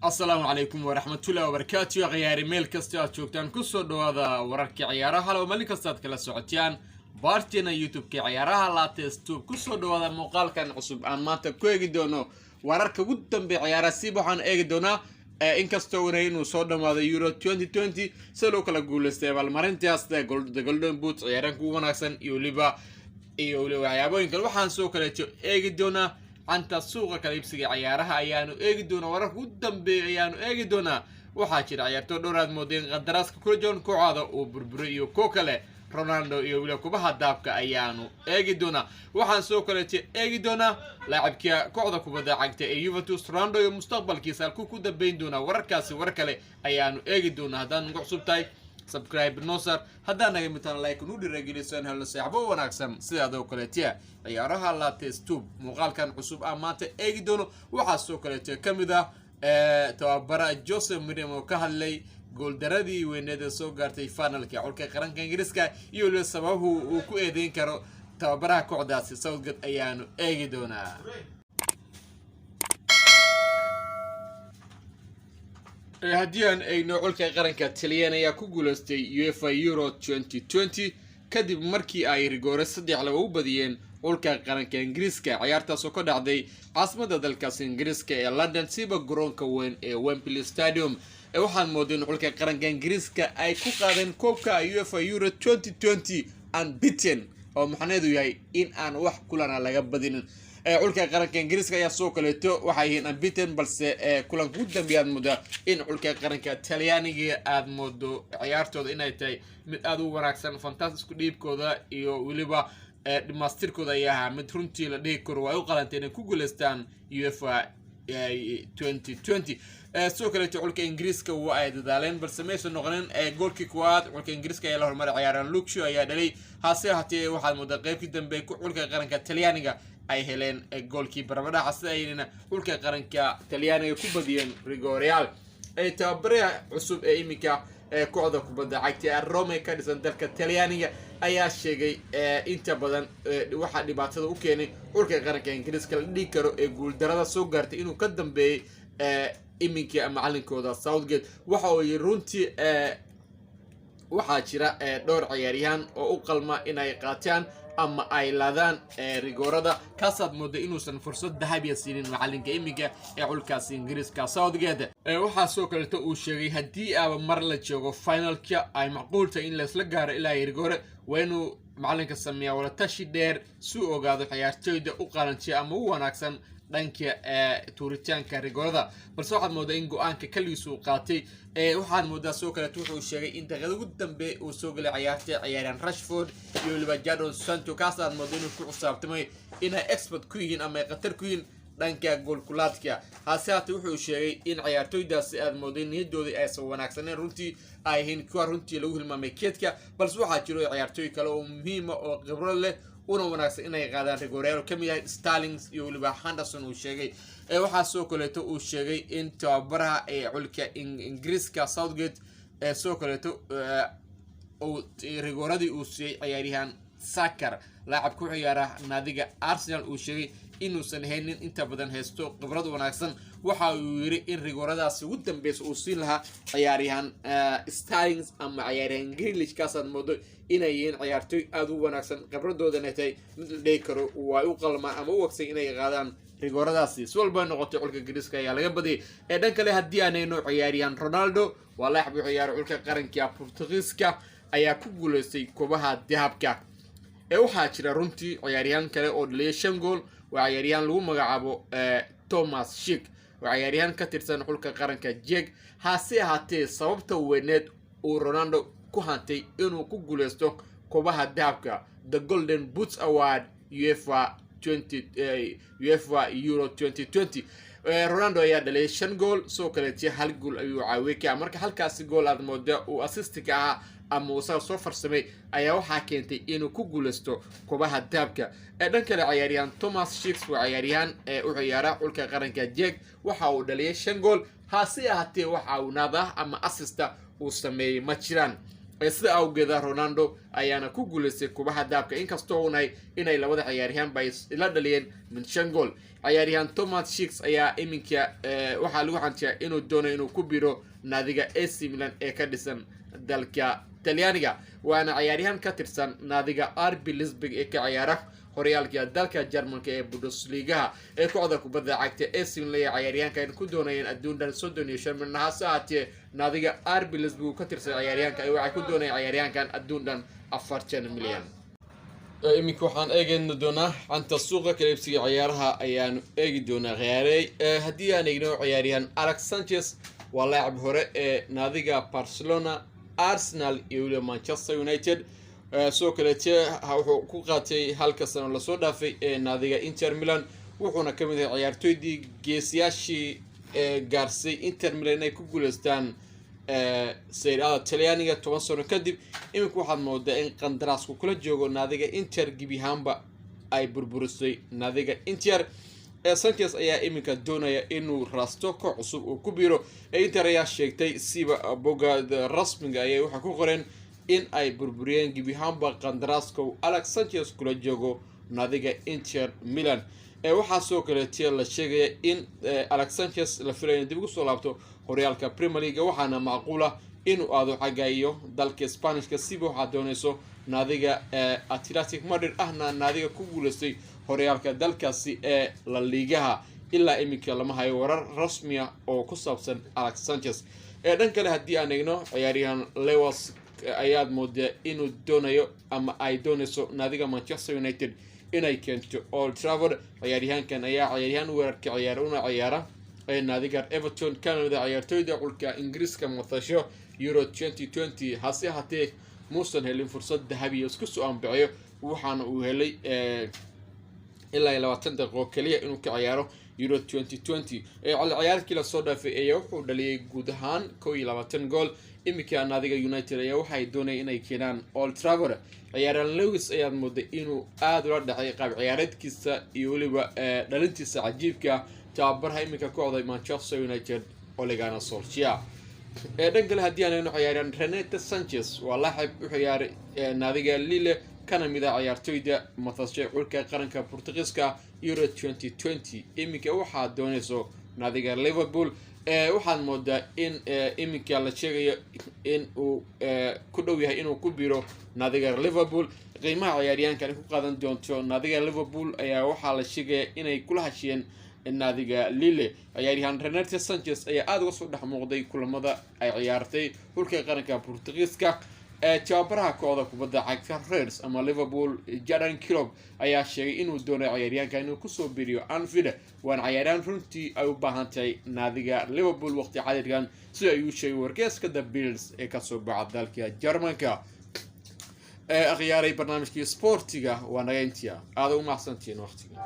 السلام عليكم ورحمة الله وبركاته غياري ميل كستات شوكتان كسو دوادا وراركي عيارها لو مالي كستات كلا سعوديان بارتينا يوتيوب كي عيارها لا تستوب كسو دوادا مقال كان عصب aan maanta ku eegi doono wararka ugu dambeeya ciyaaraha si waxaan eegi doonaa inkastoo wareey inuu soo dhamaado Euro 2020 si loo kala guuleystay abaalmarintaas The Golden Boot ciyaaranka ugu wanaagsan iyo waliba waxyaabooyin kale waxaan soo kale eegi doonaa anta suuqa kala iibsiga ciyaaraha ayaanu eegi doonaa wararka ugu dambeeya ayaanu eegi doonaa waxaa jira ciyaartoy dhowraad moodeen qadaraaska kula joon kooxda oo burburi iyo koo kale Ronaldo iyo waliba kubaha daabka ayaanu eegi doonaa waxaan soo kale eegi doonaa laacibka kooxda kubadda cagta ee Juventus Ronaldo iyo mustaqbalkiisa halkuu ku dambeyn doonaa wararkaasi war kale ayaanu eegi doonaa haddaan ugu cusub tahay subscribe noosar haddaan naga mitaan like nu dhiirigelisan hal saaxiibo wanaagsan sidaadoo kaleetiya ciyaaraha la testub muuqaalkan cusub maanta eegi doono waxaa soo kaleetiya kamid ah tababara Jose Mourinho oo ka hadlay gooldaradii weyneed soo gaartay finalka xulka qaranka Ingiriiska iyo waliba sababu uu ku eedeyn karo tababaraha kooxdaasi Southgate ayaanu eegi doonaa haddii aan eegno xulka qaranka Talyaaniga ayaa ku guuleystay UEFA Euro 2020 kadib markii ay rigoore 3-2 u badiyeen xulka qaranka Ingiriiska ciyaartaas oo ka dhacday caasimadda dalkaas Ingiriiska ee London siba garoonka weyn ee Wembley Stadium waxaan moodeen xulka qaranka Ingiriiska ay ku qaadeen koobka UEFA Euro 2020 unbeaten oo macnaheedu yahay in aan wax kulana laga badinin xulka qaranka Ingiriiska ayaa soo kaleeto waxay yihiin unbeaten balse kulan ugu dambeeyay muddo in xulka qaranka Talyaaniga aad moodo ciyaartooda inay tahay mid aad u wanaagsan fantastic dhiibkooda iyo waliba dhimaastirkooda ayaa mid runtii la dhigi karo way u qalantay inay ku guuleystaan UEFA 2020 soo kaleeto xulka Ingiriiska waa ay dadaaleen balse maysan noqonin goolkii koowaad xulka Ingiriiska ayaa la hormaray ciyaaraan Luke Shaw ayaa dhalay hase haatee waxaa moodaa qaybtii dambe ku xulka qaranka Talyaaniga ay heleen goolkii barbadhaca sida ayna xulka qaranka Talyaaniga ku badiyeen Real tababaraha cusub ee iminka kooxda kubadda cagta Roma ka dhisan dalka Talyaaniga ayaa sheegay inta badan waxa dhibaatada u keenay xulka qaranka Ingiriiska la dhigi karo ee guuldarada soo gaartay inuu ka dambeeyay iminka macallinkooda Southgate waxa uu runtii waxaa jira dhowr ciyaaryahan oo u qalma inay qaataan ama ay laadaan rigoorada kaasaad moodo inuusan fursad dahabiya siinin macallinka iminka ee xulkaasi Ingiriiska Southgate waxaa soo kaleeto uu sheegay haddii aaba mar la joogo finalka ay macquul tahay in la isla gaaro ilaa rigoore waa inuu macallinka sameeyaa wada tashi dheer si uu ogaado ciyaartooyda u qalantiya ama u wanaagsan dhanka tuuritaanka rigoorada balse waxaad moodaa in go'aanka kaligiisu uu qaatay waxaan moodaa soo kaleeto wuxuu sheegay in daqiiqada ugu dambe uu soo galay ciyaaryahan Rashford iyo waliba Jadon Sancho kaasaad moodaa inuu ku xisaabtamay inay expert ku yihiin ama qatar ku yihiin dhanka goolkulaadka hase haatee wuxuu sheegay in ciyaartooydaasi aad mooday niyadooda ay soo wanaagsaneen runtii ay yihiin kuwa runtii lagu hilmaamay keedka balse waxaa jiro ciyaartooy kale oo muhiim ah oo khibrad leh una wanaagsan inay qaadaan rigooryaal ka mid ah Sterling iyo waliba Henderson uu sheegay waxaa soo kaleeto uu sheegay in tababaraha xulka Ingiriiska Southgate soo kaleeto oo rigooradii uu siiyay ciyaaryahan Saka laacib ku ciyaara naadiga Arsenal uu sheegay inuusan haynin inta badan haysto khibrad wanaagsan waxa uu yiri in rigooradaasi ugu dambeysay uu siin lahaa ciyaaryahan Sterling ama ciyaaryahan Grealish kaasaad moodo inay yihiin ciyaartooy aad u wanaagsan khibradoodana tahay mid la dhigi karo way u qalmaan ama u waqsan inay qaadaan rigooradaasi si walba noqotay xulka Ingiriiska ayaa laga badiyay dhan kale haddii aanayno ciyaaryahan Ronaldo waa laacib u ciyaar xulka qaranka Portugiiska ayaa ku guuleystay kubaha dahabka waxaa jira runtii ciyaaryahan kale oo dhaliyay 5 gool waa ciyaaryahan lagu magacaabo Thomas Schick waa ciyaaryahan ka tirsan xulka qaranka Czech hase haatee sababta weyneed uu Ronaldo ku hantay inuu ku guuleysto kubaha dahabka The Golden Boot Award UEFA Euro 2020 Ronaldo ayaa dhalay 5 gool soo kaleetii hal gool ayuu caawiyay marka halkaasi gool aad moodo uu assist ka ahaa ama uu soo farsamay ayaa waxa keentay inuu ku guuleysto kubaha dahabka dhan kale ciyaaryahan Thomas Schick waa ciyaaryahan u ciyaara xulka qaranka Czech waxa uu dhaliyay 5 gool hase ahaatee waxa uu naada ama assist uu sameeyay ma jiraan sida awgeeda Ronaldo ayaana ku guuleystay kubaha daabka inkastoo unay inay labada ciyaaryahan bay ila dhaliyeen min 5 gool ciyaaryahan Thomas Schick ayaa iminka waxa lagu xantiyaa inuu doonayo inuu ku biro naadiga AC Milan ee ka dhisan dalka Talyaaniga waana ciyaaryahan ka tirsan naadiga RB Leipzig ee ka ciyaara horyaalka dalka Jarmalka ee Bundesliga ee kooxda kubadda cagta AC Milan ciyaaryahanka ku doonayeen adduun dhan 35 milyan saacadii naadiga RB Leipzig ka tirsan ciyaaryahanka ay waxay ku doonayeen ciyaaryahankan adduun dhan 40 milyan imika waxaan eegayna doonaa anta suuqa kala iibsiga ciyaaraha ayaan eegi doonaa khiyaaray haddii aan eegno ciyaaryahan Alex Sanchez waa laacib hore ee naadiga Barcelona Arsenal iyo Manchester United soo kaleete wuxuu ku qaatay halka sano la soo dhaafay ee naadiga Inter Milan wuxuuna ka mid yahay ciyaartoydii geesiyaashii gaarsay Inter Milan ay ku guuleystaan Serie A Talyaaniga 10 sano kadib imika waxaad moodaa in qandaraasku kula joogo naadiga Inter gibihaanba ay burburisay naadiga Inter Sanchez ayaa imika doonaya inuu rasto koox cusub oo ku biro Inter ayaa sheegtay siba boga rasmiga ay waxa ku qoreen in ay burburiyeen gibihaanba qandaraaska Alex Sanchez kula joogo naadiga Inter Milan waxa soo kaleetay la sheegay in Alex Sanchez la filayo dib ugu soo laabto horyaalka Premier League waxaana macquul ah inuu aado xagayo dalka Spanishka siba waxa doonayso naadiga Athletic Madrid ahna naadiga ku guuleystay horyaalka dalkaasi ee La Liga ilaa imika lama hayo warar rasmi ah oo ku saabsan Alex Sanchez dhan kale haddii aan eegno ciyaaryahan Lewis ayaad moodaa inuu doonayo ama ay doonayso naadiga Manchester United inay keento Old Trafford ciyaaryahankan ayaa ciyaaryahan weerarka ciyaara naadiga Everton Canada ciyaartoyda xulka Ingiriiska matasho Euro 2020 hase hatee muusan helin fursad dahabi isku soo anbaciyo waxaana uu helay ilaa 20 daqiiqo kaliya inuu ka ciyaaro Euro 2020 ciyaarkii la soo dhaafay ayaa wuxuu dhaliyay guud ahaan 21 gool imika naadiga United ayaa waxay doonayeen inay keenaan Old Trafford ciyaaryahan Lewis ayaa mooday inuu aad ula dhacay qaab ciyaareedkiisa iyo waliba dhalintiisa cajiibka tababarha imika kooxda Manchester United Ole Gunnar Solskjaer dhan kale haddii aan eegno ciyaaryahan Renato Sanchez waa laacib u ciyaaray naadiga Lille kana mid ah ciyaartoyda matashay xulka qaranka Portugiiska Euro 2020 imika waxa doonayso naadiga Liverpool waxaan moodaa in imika la sheegayo in uu ku dhow yahay inuu ku biro naadiga Liverpool qiimaha ciyaaryahankan ku qaadan doonto naadiga Liverpool ayaa waxa la sheegay inay kula hashiyeen naadiga Lille ciyaaryahan Renato Sanchez ayaa aad uga soo dhex muuqday kulamada ay ciyaartay xulka qaranka Portugiiska tababaraha kooxda kubadda cagta Reds ama Liverpool Jurgen Klopp ayaa sheegay inuu doonayo ciyaaryahanka inuu ku soo biriyo Anfield waan ciyaaryahan runtii ay u baahan tahay naadiga Liverpool waqti xaadirkan si ay u sheegay wargeyska The Bills ee ka soo baxay dalka Jarmalka akhyaaray barnaamijkii sportiga waa naga intii aad u mahadsantiin waqtiga